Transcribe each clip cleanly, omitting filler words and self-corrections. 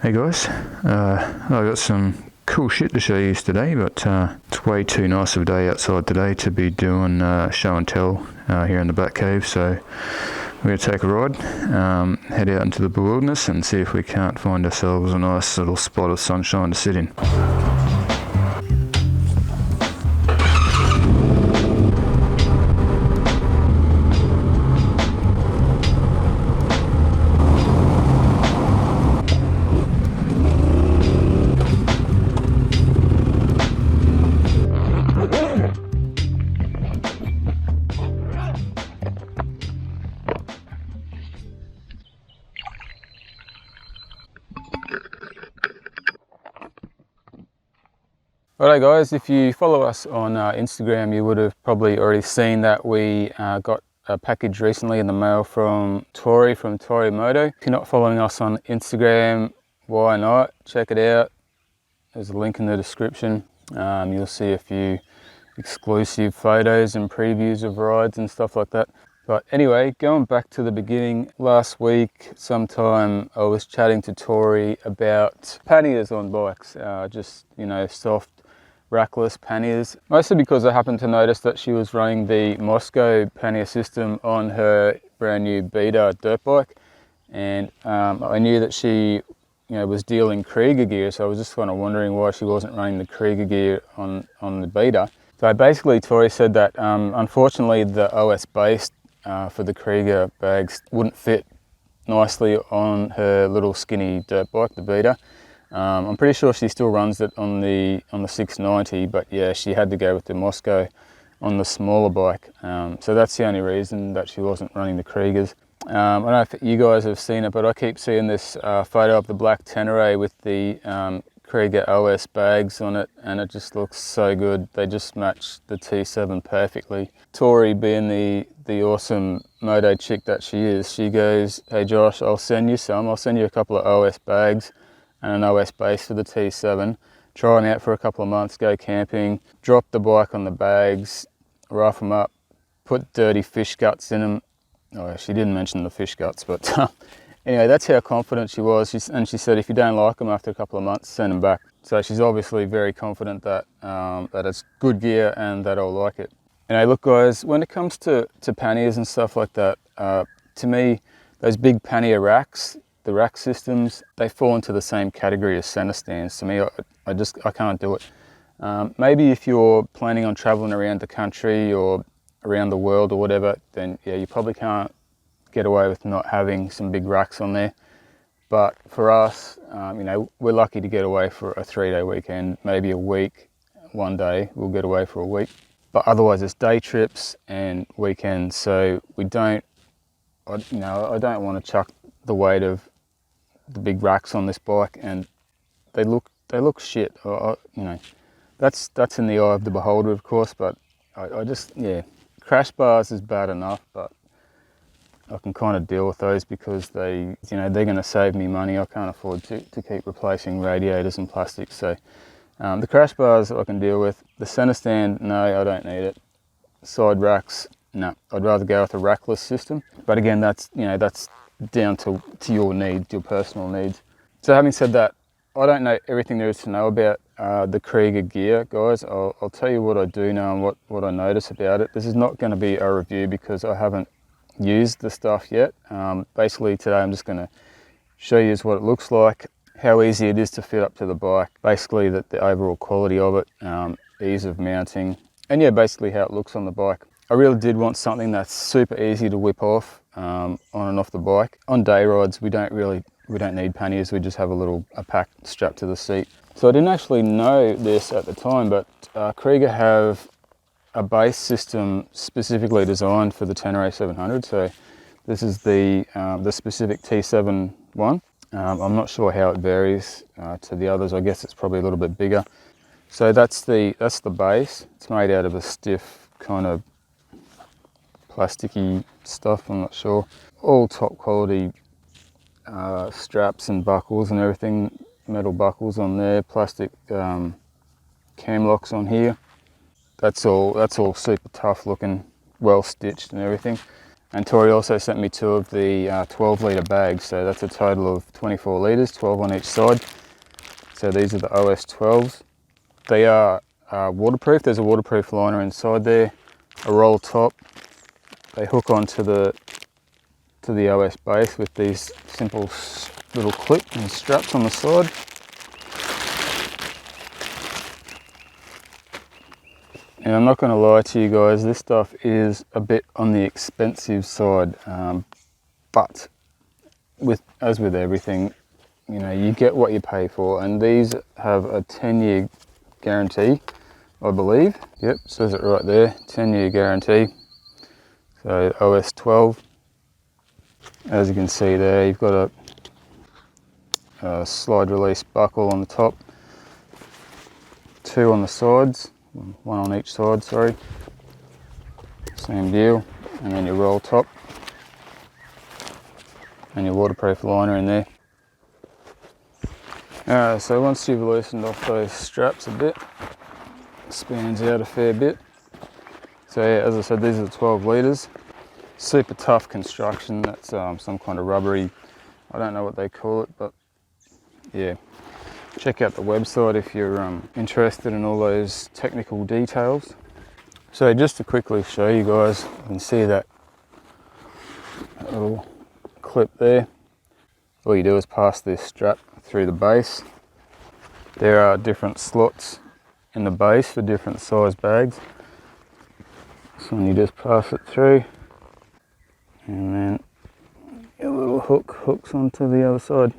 Hey guys, I've got some cool shit to show you today, but it's way too nice of a day outside today to be doing show and tell here in the Black Cave, so we're going to take a ride, head out into the wilderness and see if we can't find ourselves a nice little spot of sunshine to sit in. Alright guys, if you follow us on Instagram, you would have probably already seen that we got a package recently in the mail from Tori from Tori Moto. If you're not following us on Instagram, why not? Check it out. There's a link in the description. You'll see a few exclusive photos and previews of rides and stuff like that. But anyway, going back to the beginning, last week sometime I was chatting to Tori about panniers on bikes, just, you know, soft rackless panniers, mostly because I happened to notice that she was running the Moscow pannier system on her brand new Beta dirt bike, and I knew that she, was dealing Kriega gear, so I was just kind of wondering why she wasn't running the Kriega gear on the Beta. So basically Tori said that unfortunately the OS base for the Kriega bags wouldn't fit nicely on her little skinny dirt bike, the Beta. I'm pretty sure she still runs it on the 690, but yeah, she had to go with the Moscow on the smaller bike. So that's the only reason that she wasn't running the Kriegas. I don't know if you guys have seen it, but I keep seeing this photo of the black Tenere with the Kriega OS bags on it, and it just looks so good. They just match the T7 perfectly. Tori, being the awesome moto chick that she is, she goes, "Hey Josh, I'll send you some. I'll send you a couple of OS bags and an OS base for the T7. Try them out for a couple of months, go camping, drop the bike on the bags, rough them up, put dirty fish guts in them." Oh, she didn't mention the fish guts, but anyway, that's how confident she was. And she said, if you don't like them after a couple of months, send them back. So she's obviously very confident that, that it's good gear and that I'll like it. Look guys, when it comes to panniers and stuff like that, to me, those big pannier racks, the rack systems, they fall into the same category as center stands. To me, I can't do it. Maybe if you're planning on traveling around the country or around the world or whatever, then yeah, you probably can't get away with not having some big racks on there. But for us, we're lucky to get away for a 3-day weekend, maybe a week, one day we'll get away for a week. But otherwise it's day trips and weekends, so we don't, I don't want to chuck the weight of the big racks on this bike, and they look shit. That's in the eye of the beholder, of course, but I just, yeah, crash bars is bad enough, but I can kind of deal with those because they're going to save me money. I can't afford to keep replacing radiators and plastics, so the crash bars I can deal with. The center stand, no, I don't need it. Side racks, no, I'd rather go with a rackless system. But again, that's down to your needs, your personal needs. So having said that, I don't know everything there is to know about the Kriega gear, guys. I'll tell you what I do know and what I notice about it. This is not going to be a review because I haven't used the stuff yet. Basically today I'm just going to show you what it looks like, how easy it is to fit up to the bike, basically the overall quality of it, ease of mounting, and yeah, basically how it looks on the bike. I really did want something that's super easy to whip off on and off the bike. On day rides, we don't need panniers. We just have a pack strapped to the seat. So I didn't actually know this at the time, but Kriega have a base system specifically designed for the Tenere 700. So this is the specific T7 one. I'm not sure how it varies to the others. I guess it's probably a little bit bigger. So that's the base. It's made out of a stiff kind of plasticky stuff, I'm not sure. All top quality straps and buckles and everything, metal buckles on there, plastic cam locks on here. That's all super tough looking, well stitched and everything. And Tori also sent me 2 of the 12 litre bags, so that's a total of 24 litres, 12 on each side. So these are the OS 12s. They are waterproof. There's a waterproof liner inside there, a roll top. They hook onto the OS base with these simple little clip and straps on the side. And I'm not going to lie to you guys, this stuff is a bit on the expensive side, but as with everything, you know, you get what you pay for, and these have a 10-year guarantee, I believe. Yep, says it right there, 10-year guarantee. So OS 12, as you can see there, you've got a slide release buckle on the top, 2 on the sides, 1 on each side, sorry, same deal, and then your roll top and your waterproof liner in there. So once you've loosened off those straps a bit, it spans out a fair bit. So yeah, as I said, these are the 12 litres, super tough construction. That's some kind of rubbery, I don't know what they call it, but yeah. Check out the website if you're interested in all those technical details. So just to quickly show you guys, you can see that little clip there. All you do is pass this strap through the base. There are different slots in the base for different size bags. So you just pass it through, and then your little hook hooks onto the other side.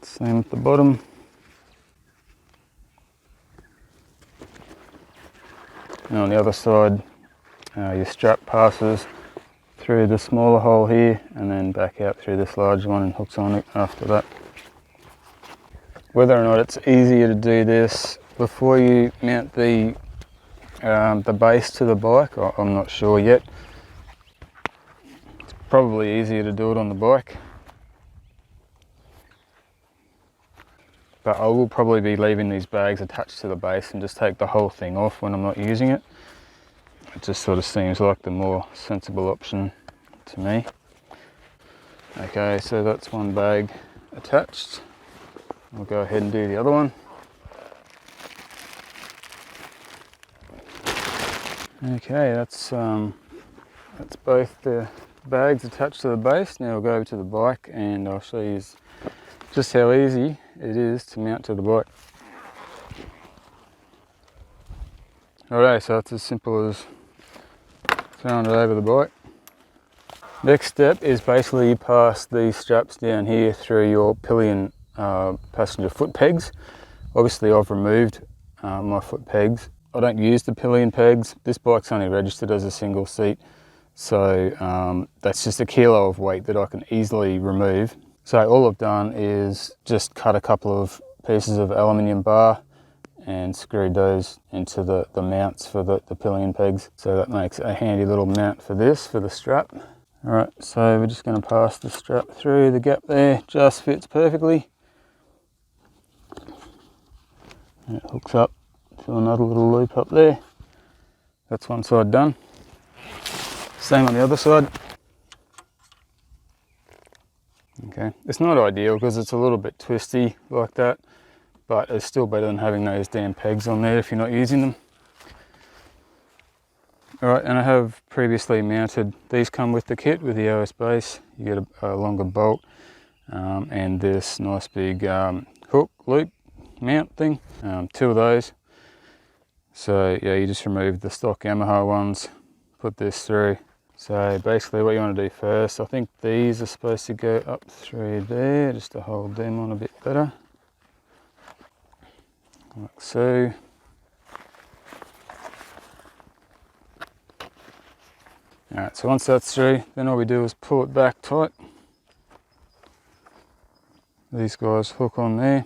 Same at the bottom. And on the other side, your strap passes through the smaller hole here and then back out through this large one and hooks on it after that. Whether or not it's easier to do this before you mount the base to the bike, I'm not sure yet. It's probably easier to do it on the bike. But I will probably be leaving these bags attached to the base and just take the whole thing off when I'm not using it. It just sort of seems like the more sensible option to me. Okay, so that's one bag attached. I'll go ahead and do the other one. Okay, that's both the bags attached to the base. Now we'll go over to the bike and I'll show you just how easy it is to mount to the bike. Alright, so it's as simple as throwing it over the bike. Next step is basically you pass these straps down here through your pillion passenger foot pegs. Obviously I've removed my foot pegs. I don't use the pillion pegs. This bike's only registered as a single seat, so that's just a kilo of weight that I can easily remove. So all I've done is just cut a couple of pieces of aluminium bar and screwed those into the mounts for the pillion pegs. So that makes a handy little mount for this, for the strap. All right, so we're just going to pass the strap through the gap there, just fits perfectly. And it hooks up to another little loop up there. That's one side done. Same on the other side. Okay, it's not ideal because it's a little bit twisty like that, but it's still better than having those damn pegs on there if you're not using them. Alright, and I have previously mounted, these come with the kit with the OS base. You get a longer bolt and this nice big hook loop mount thing, 2 of those. So yeah, you just remove the stock Yamaha ones, put this through. So basically what you want to do first, I think these are supposed to go up through there just to hold them on a bit better. Like so. Alright, so once that's through, then all we do is pull it back tight. These guys hook on there.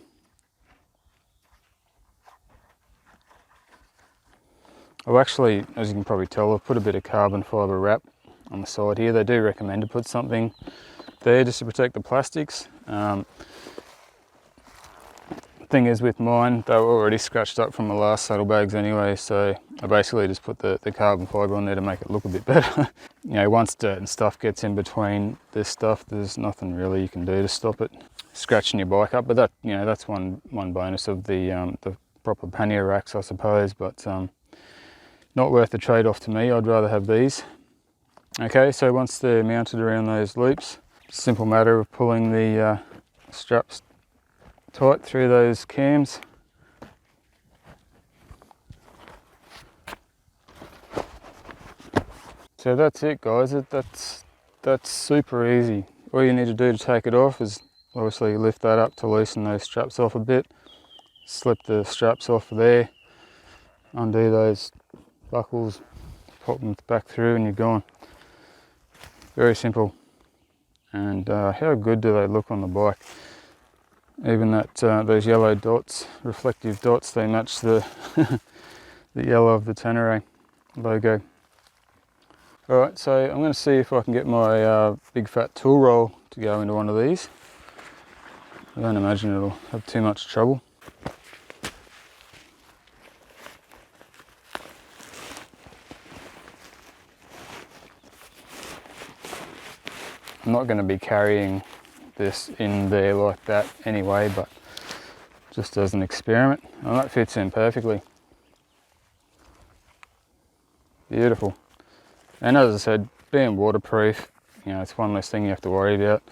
I've actually, as you can probably tell, I've put a bit of carbon fibre wrap on the side here. They do recommend to put something there just to protect the plastics. thing is with mine, they were already scratched up from the last saddlebags anyway, so I basically just put the carbon fibre on there to make it look a bit better. You know, once dirt and stuff gets in between this stuff, there's nothing really you can do to stop it scratching your bike up. But that, you know, that's one bonus of the proper pannier racks, I suppose, but not worth the trade-off to me. I'd rather have these. Okay, so once they're mounted around those loops, simple matter of pulling the straps tight through those cams. So that's it, guys. That's super easy. All you need to do to take it off is obviously lift that up to loosen those straps off a bit, slip the straps off there, undo those buckles, pop them back through, and you're gone. Very simple. And how good do they look on the bike? Even that those yellow dots, reflective dots, they match the the yellow of the Tenere logo. Alright, so I'm going to see if I can get my big fat tool roll to go into one of these. I don't imagine it'll have too much trouble. I'm not going to be carrying this in there like that anyway, but just as an experiment. And that fits in perfectly. Beautiful. And as I said, being waterproof, you know, it's one less thing you have to worry about.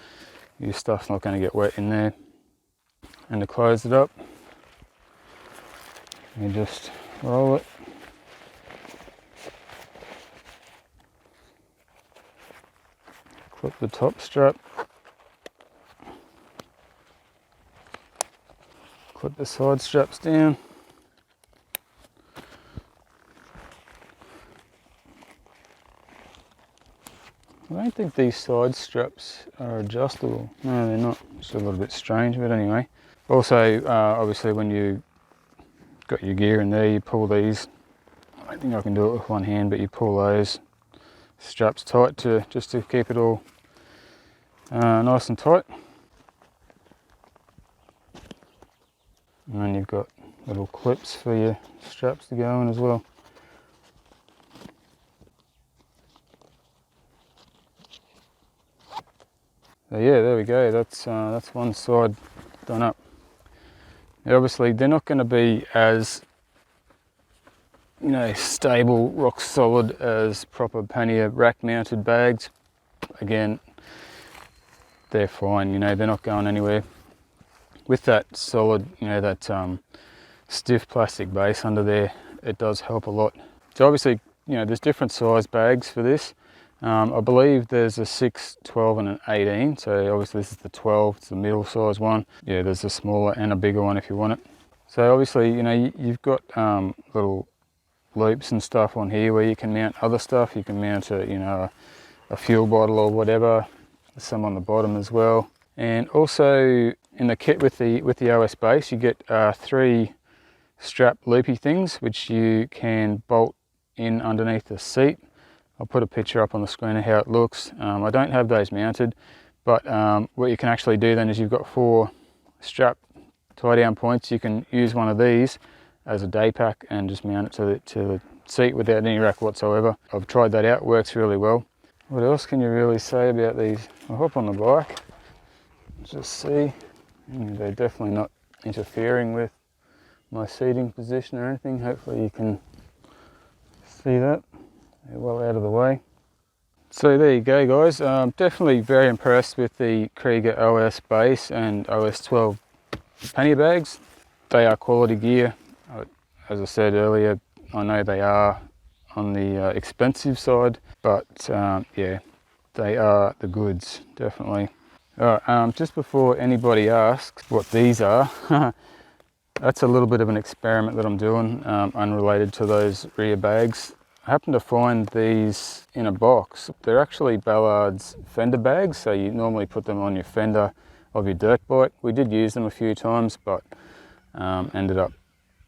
Your stuff's not going to get wet in there. And to close it up, you just roll it. Clip the top strap. Clip the side straps down. I don't think these side straps are adjustable. No, they're not. It's a little bit strange, but anyway. Also, obviously when you got your gear in there, you pull these. I don't think I can do it with one hand, but you pull those straps tight just to keep it all nice and tight. And then you've got little clips for your straps to go in as well. So yeah, there we go. That's one side done up. Now obviously they're not going to be as, you know, stable, rock solid as proper pannier rack mounted bags. Again, they're fine. You know, they're not going anywhere. With that solid, you know, that stiff plastic base under there, it does help a lot. So obviously, you know, there's different size bags for this. I believe there's a 6, 12 and an 18. So obviously this is the 12, it's the middle size one. Yeah, there's a smaller and a bigger one if you want it. So obviously, you know, you've got little loops and stuff on here where you can mount other stuff. You can mount a, you know, a fuel bottle or whatever. There's some on the bottom as well. And also in the kit with the OS base, you get 3 strap loopy things which you can bolt in underneath the seat. I'll put a picture up on the screen of how it looks. I don't have those mounted, but what you can actually do then is you've got 4 strap tie down points. You can use one of these as a day pack and just mount it to the seat without any rack whatsoever. I've tried that out, it works really well. What else can you really say about these? I'll hop on the bike, just see. They're definitely not interfering with my seating position or anything. Hopefully you can see that. They're well out of the way. So there you go, guys. Definitely very impressed with the Kriega OS base and OS 12 pannier bags. They are quality gear. As I said earlier, I know they are on the expensive side, but yeah, they are the goods, definitely. Alright, just before anybody asks what these are, that's a little bit of an experiment that I'm doing, unrelated to those rear bags. I happened to find these in a box. They're actually Ballard's fender bags, so you normally put them on your fender of your dirt bike. We did use them a few times, but ended up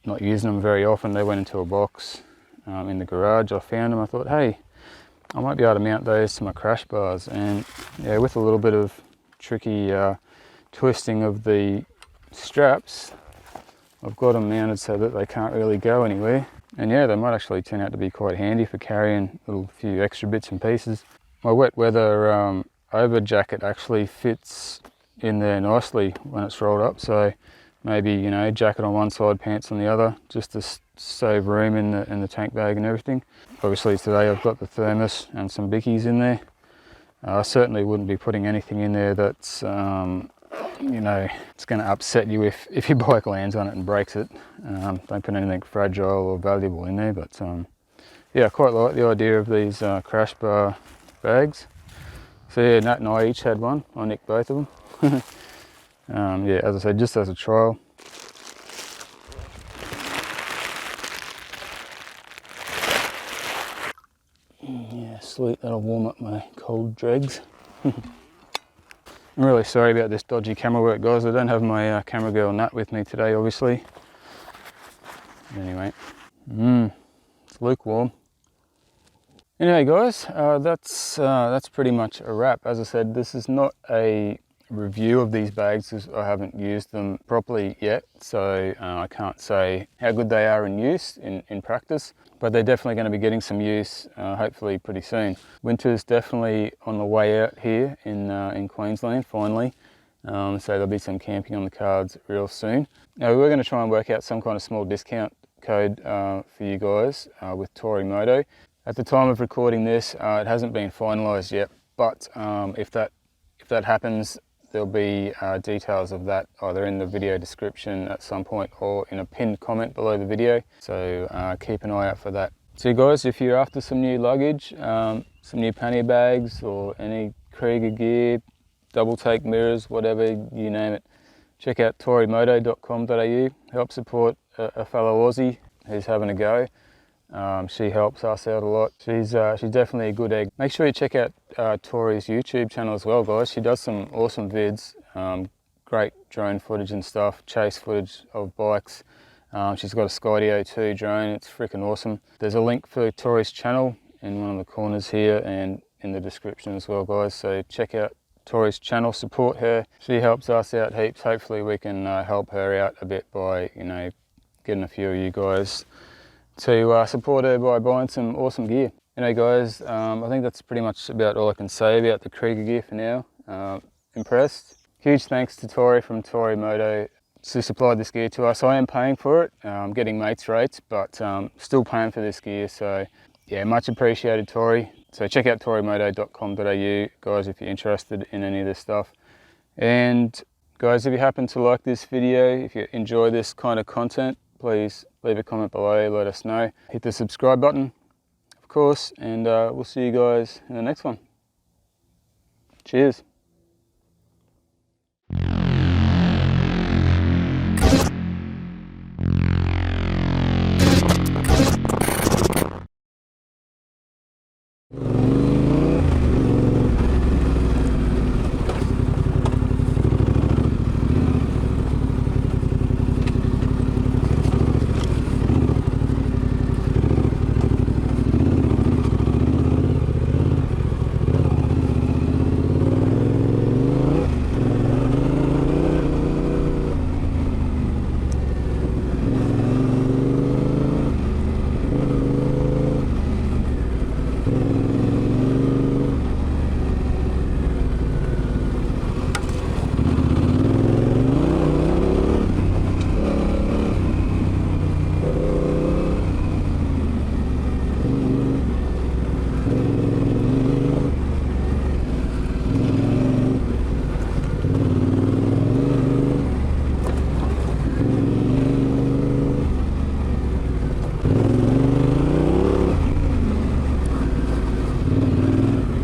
not using them very often. They went into a box in the garage. I found them. I thought, hey, I might be able to mount those to my crash bars. And yeah, with a little bit of tricky twisting of the straps, I've got them mounted so that they can't really go anywhere. And yeah, they might actually turn out to be quite handy for carrying a few extra bits and pieces. My wet weather over jacket actually fits in there nicely when it's rolled up, so maybe, you know, jacket on one side, pants on the other, just to save room in the tank bag and everything. Obviously today I've got the thermos and some bickies in there. I certainly wouldn't be putting anything in there that's, you know, it's going to upset you if your bike lands on it and breaks it. Don't put anything fragile or valuable in there, but yeah, I quite like the idea of these crash bar bags. So yeah, Nat and I each had one. I nicked both of them. Yeah, as I said, just as a trial. Yeah, sweet, that'll warm up my cold dregs. I'm really sorry about this dodgy camera work, guys. I don't have my camera girl Nat with me today, obviously. Anyway, it's lukewarm. Anyway, guys, that's pretty much a wrap. As I said, this is not a review of these bags because I haven't used them properly yet, so I can't say how good they are in use, in practice, but they're definitely going to be getting some use hopefully pretty soon. Winter's definitely on the way out here in Queensland finally, so there'll be some camping on the cards real soon. Now we're going to try and work out some kind of small discount code for you guys with Torii Moto. At the time of recording this, it hasn't been finalised yet, but if that happens, there'll be details of that either in the video description at some point or in a pinned comment below the video, so keep an eye out for that. So guys, if you're after some new luggage, some new pannier bags or any Kriega gear, double take mirrors, whatever, you name it, check out torimoto.com.au. Help support a fellow Aussie who's having a go. She helps us out a lot. She's definitely a good egg. Make sure you check out Tori's YouTube channel as well, guys. She does some awesome vids, great drone footage and stuff, chase footage of bikes. She's got a Skydio 2 drone, it's freaking awesome. There's a link for Tori's channel in one of the corners here and in the description as well, guys. So check out Tori's channel, support her. She helps us out heaps. Hopefully we can help her out a bit by, you know, getting a few of you guys to support her by buying some awesome gear. Anyway guys, I think that's pretty much about all I can say about the Kriega gear for now. Impressed. Huge thanks to Torii from Torii Moto to supply this gear to us. I am paying for it, I'm getting mates rates, but still paying for this gear, so yeah, much appreciated Torii. So check out torimoto.com.au, guys, if you're interested in any of this stuff. And guys, if you happen to like this video, if you enjoy this kind of content, please leave a comment below, let us know. Hit the subscribe button, of course, and we'll see you guys in the next one. Cheers.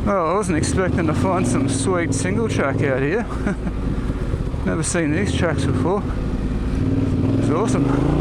Well, I wasn't expecting to find some sweet single track out here. Never seen these tracks before. It's awesome.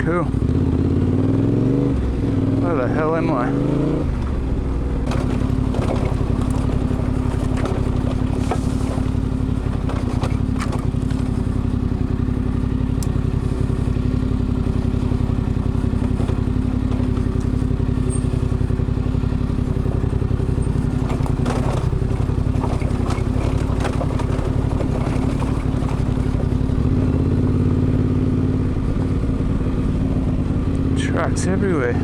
Cool. Where the hell am I? Trucks everywhere.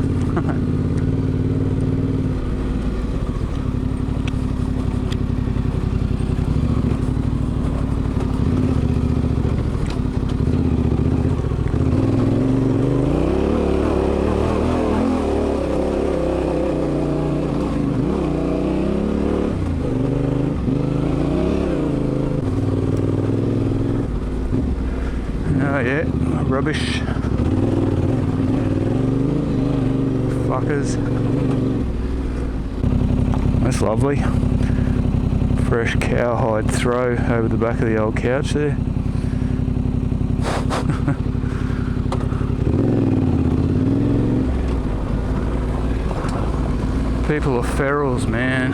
Oh yeah, rubbish. Fuckers. That's lovely. Fresh cowhide throw over the back of the old couch there. People are ferals, man.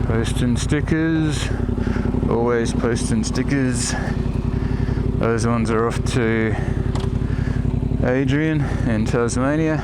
Posting stickers. Always posting stickers. Those ones are off to Adrian in Tasmania.